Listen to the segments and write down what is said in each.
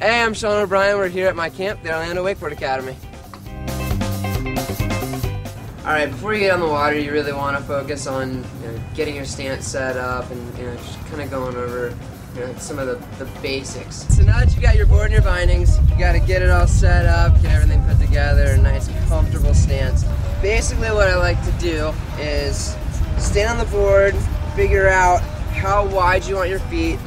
Hey, I'm Sean O'Brien. We're here at my camp, the Orlando Wakeboard Academy. Alright, before you get on the water, you really want to focus on getting your stance set up and just kind of going over some of the basics. So now that you got your board and your bindings, you got to get it all set up, get everything put together, a nice comfortable stance. Basically what I like to do is stand on the board, figure out how wide you want your feet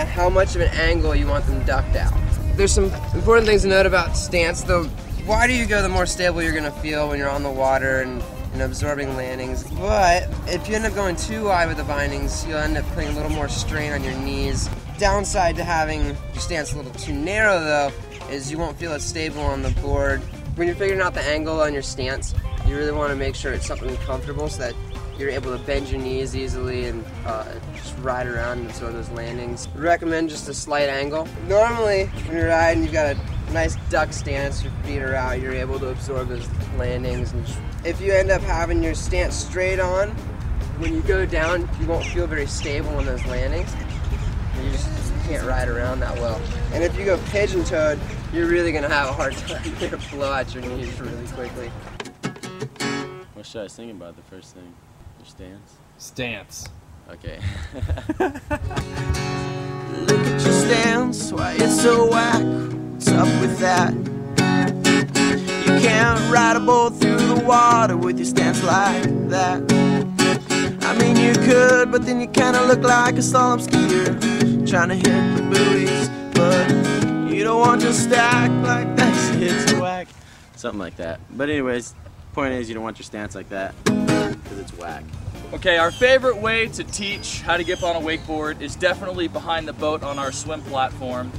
and how much of an angle you want them ducked out. There's some important things to note about stance. The wider you go, the more stable you're going to feel when you're on the water and absorbing landings. But if you end up going too wide with the bindings, you'll end up putting a little more strain on your knees. Downside to having your stance a little too narrow, though, is you won't feel as stable on the board. When you're figuring out the angle on your stance, you really want to make sure it's something comfortable so that you're able to bend your knees easily and just ride around and absorb those landings. I recommend just a slight angle. Normally, when you're riding, you've got a nice duck stance, your feet are out, you're able to absorb those landings. And if you end up having your stance straight on, when you go down, you won't feel very stable on those landings. You just can't ride around that well. And if you go pigeon-toed, you're really going to have a hard time. You're going to blow out your knees really quickly. What should I was thinking about the first thing? Your stance? Stance. Okay. Look at your stance, why it's so whack. What's up with that? You can't ride a boat through the water with your stance like that. I mean you could, but then you kinda look like a slalom skier trying to hit the buoys, but you don't want to stack like that. It's whack. Something like that. But anyways, point is you don't want your stance like that because it's whack. Okay, our favorite way to teach how to get up on a wakeboard is definitely behind the boat on our swim platform.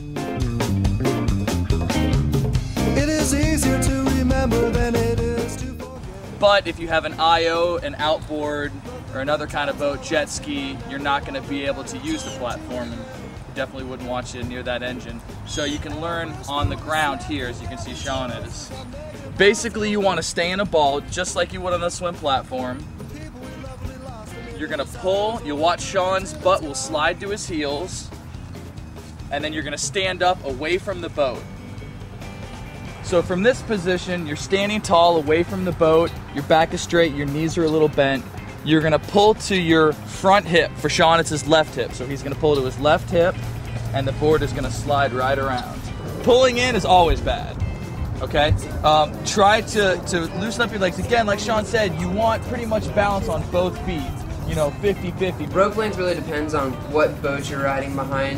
It is easier to remember than it is to forget. But if you have an IO, an outboard, or another kind of boat, jet ski, you're not going to be able to use the platform. Definitely wouldn't want you near that engine. So you can learn on the ground here, as you can see Sean is. Basically, you want to stay in a ball just like you would on the swim platform. You're going to pull, you'll watch Sean's butt will slide to his heels, and then you're going to stand up away from the boat. So from this position, you're standing tall away from the boat, your back is straight, your knees are a little bent. You're going to pull to your front hip. For Sean, it's his left hip, so he's going to pull to his left hip, and the board is going to slide right around. Pulling in is always bad. Okay, try to loosen up your legs. Again, like Sean said, you want pretty much balance on both feet. 50-50. Rope length really depends on what boat you're riding behind.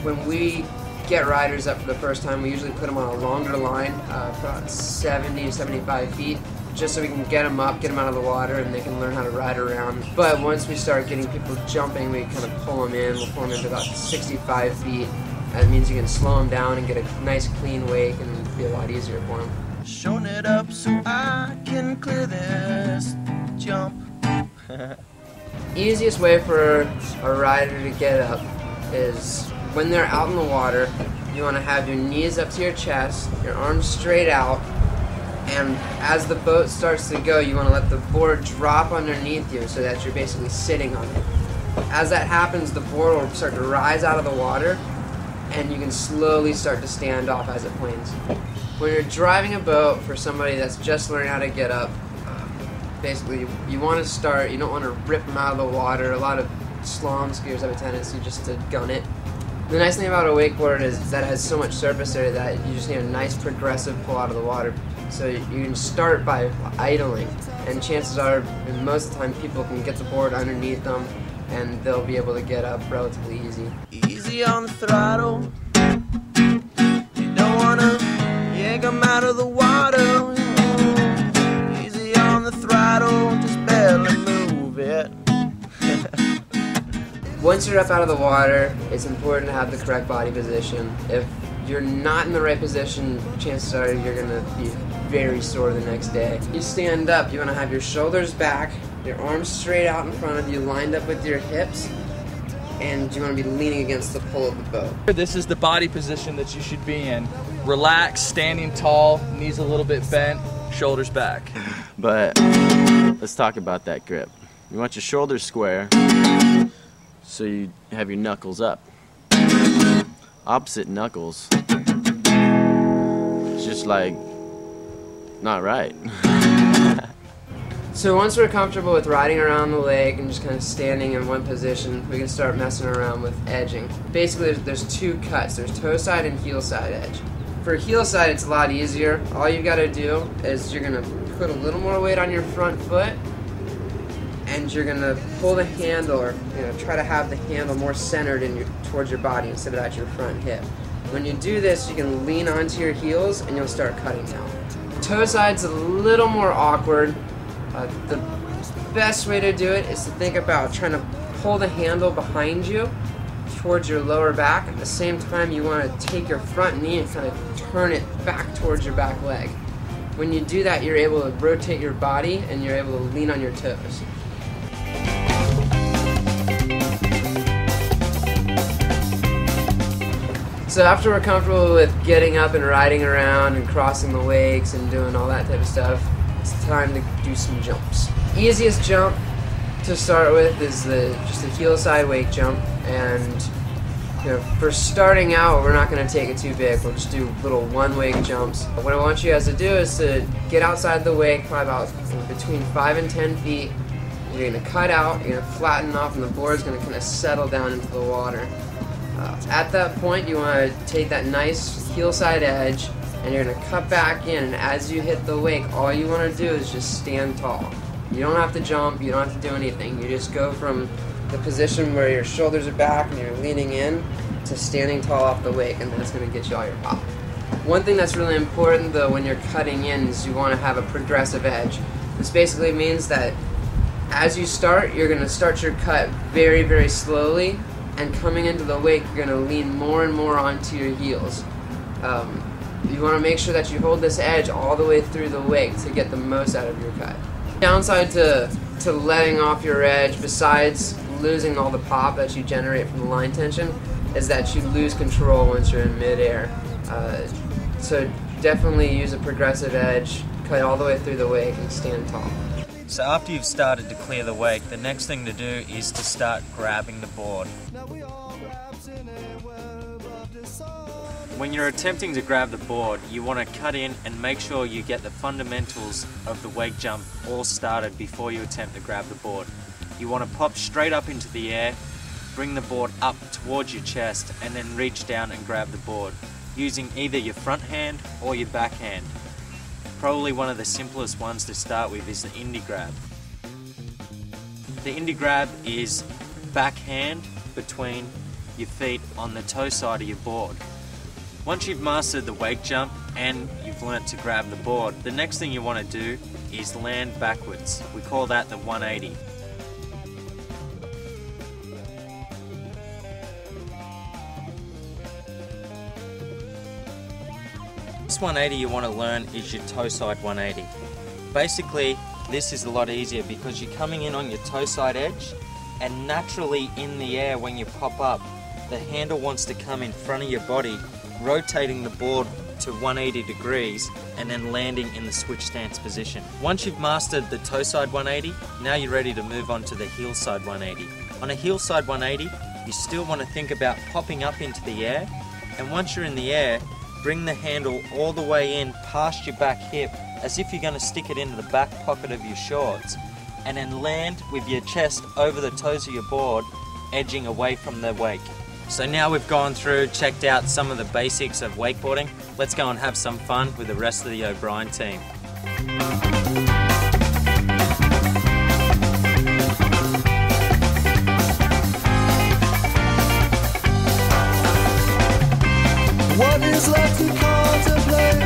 When we get riders up for the first time, we usually put them on a longer line, about 70 to 75 feet, just so we can get them up, get them out of the water, and they can learn how to ride around. But once we start getting people jumping, we kind of pull them in. We'll pull them into about 65 feet. That means you can slow them down and get a nice clean wake and be a lot easier for them. Showing it up so I can clear this jump. Easiest way for a rider to get up is when they're out in the water, you want to have your knees up to your chest, your arms straight out, and as the boat starts to go, you want to let the board drop underneath you so that you're basically sitting on it. As that happens, the board will start to rise out of the water, and you can slowly start to stand off as it planes. When you're driving a boat for somebody that's just learning how to get up, basically you want to start, you don't want to rip them out of the water. A lot of slalom skiers have a tendency just to gun it. The nice thing about a wakeboard is that it has so much surface area that you just need a nice progressive pull out of the water. So you can start by idling, and chances are, most of the time, people can get the board underneath them and they'll be able to get up relatively easy. Easy on the throttle. You don't wanna yank them out of the water. Easy on the throttle, just barely move it. Once you're up out of the water, it's important to have the correct body position. If you're not in the right position, chances are you're going to be very sore the next day. You stand up, you want to have your shoulders back, your arms straight out in front of you, lined up with your hips, and you want to be leaning against the pull of the boat. This is the body position that you should be in. Relaxed, standing tall, knees a little bit bent, shoulders back. But let's talk about that grip. You want your shoulders square, so you have your knuckles up. Opposite knuckles it's just like not right. So once we're comfortable with riding around the lake and just kind of standing in one position, we can start messing around with edging. Basically, there's two cuts. There's toe side and heel side edge. For heel side, it's a lot easier. All you got to do is you're going to put a little more weight on your front foot, and you're going to pull the handle, or try to have the handle more centered towards your body instead of at your front hip. When you do this, you can lean onto your heels and you'll start cutting down. Toe side's a little more awkward. The best way to do it is to think about trying to pull the handle behind you towards your lower back. At the same time, you want to take your front knee and kind of turn it back towards your back leg. When you do that, you're able to rotate your body and you're able to lean on your toes. So after we're comfortable with getting up and riding around and crossing the wakes and doing all that type of stuff, it's time to do some jumps. Easiest jump to start with is just a heel side wake jump, and for starting out, we're not going to take it too big. We'll just do little one wake jumps. What I want you guys to do is to get outside the wake, probably about between 5 and 10 feet. You're going to cut out, you're going to flatten off, and the board's going to kind of settle down into the water. At that point, you want to take that nice heel side edge, and you're going to cut back in, and as you hit the wake, all you want to do is just stand tall. You don't have to jump, you don't have to do anything. You just go from the position where your shoulders are back and you're leaning in to standing tall off the wake, and that's going to get you all your pop. One thing that's really important though when you're cutting in is you want to have a progressive edge. This basically means that as you start, you're going to start your cut very, very slowly, and coming into the wake, you're going to lean more and more onto your heels. You want to make sure that you hold this edge all the way through the wake to get the most out of your cut. Downside to letting off your edge, besides losing all the pop that you generate from the line tension, is that you lose control once you're in midair. So definitely use a progressive edge, cut all the way through the wake, and stand tall. So after you've started to clear the wake, the next thing to do is to start grabbing the board. When you're attempting to grab the board, you want to cut in and make sure you get the fundamentals of the wake jump all started before you attempt to grab the board. You want to pop straight up into the air, bring the board up towards your chest, and then reach down and grab the board, using either your front hand or your back hand. Probably one of the simplest ones to start with is the indie grab. The indie grab is back hand between your feet on the toe side of your board. Once you've mastered the wake jump and you've learnt to grab the board, the next thing you want to do is land backwards. We call that the 180. This 180 you want to learn is your toe side 180. Basically, this is a lot easier because you're coming in on your toe side edge, and naturally in the air when you pop up, the handle wants to come in front of your body, rotating the board to 180 degrees and then landing in the switch stance position. Once you've mastered the toe side 180, now you're ready to move on to the heel side 180. On a heel side 180, you still want to think about popping up into the air, and once you're in the air, bring the handle all the way in past your back hip as if you're going to stick it into the back pocket of your shorts, and then land with your chest over the toes of your board, edging away from the wake. So now we've gone through, checked out some of the basics of wakeboarding, let's go and have some fun with the rest of the O'Brien team. What is left to contemplate?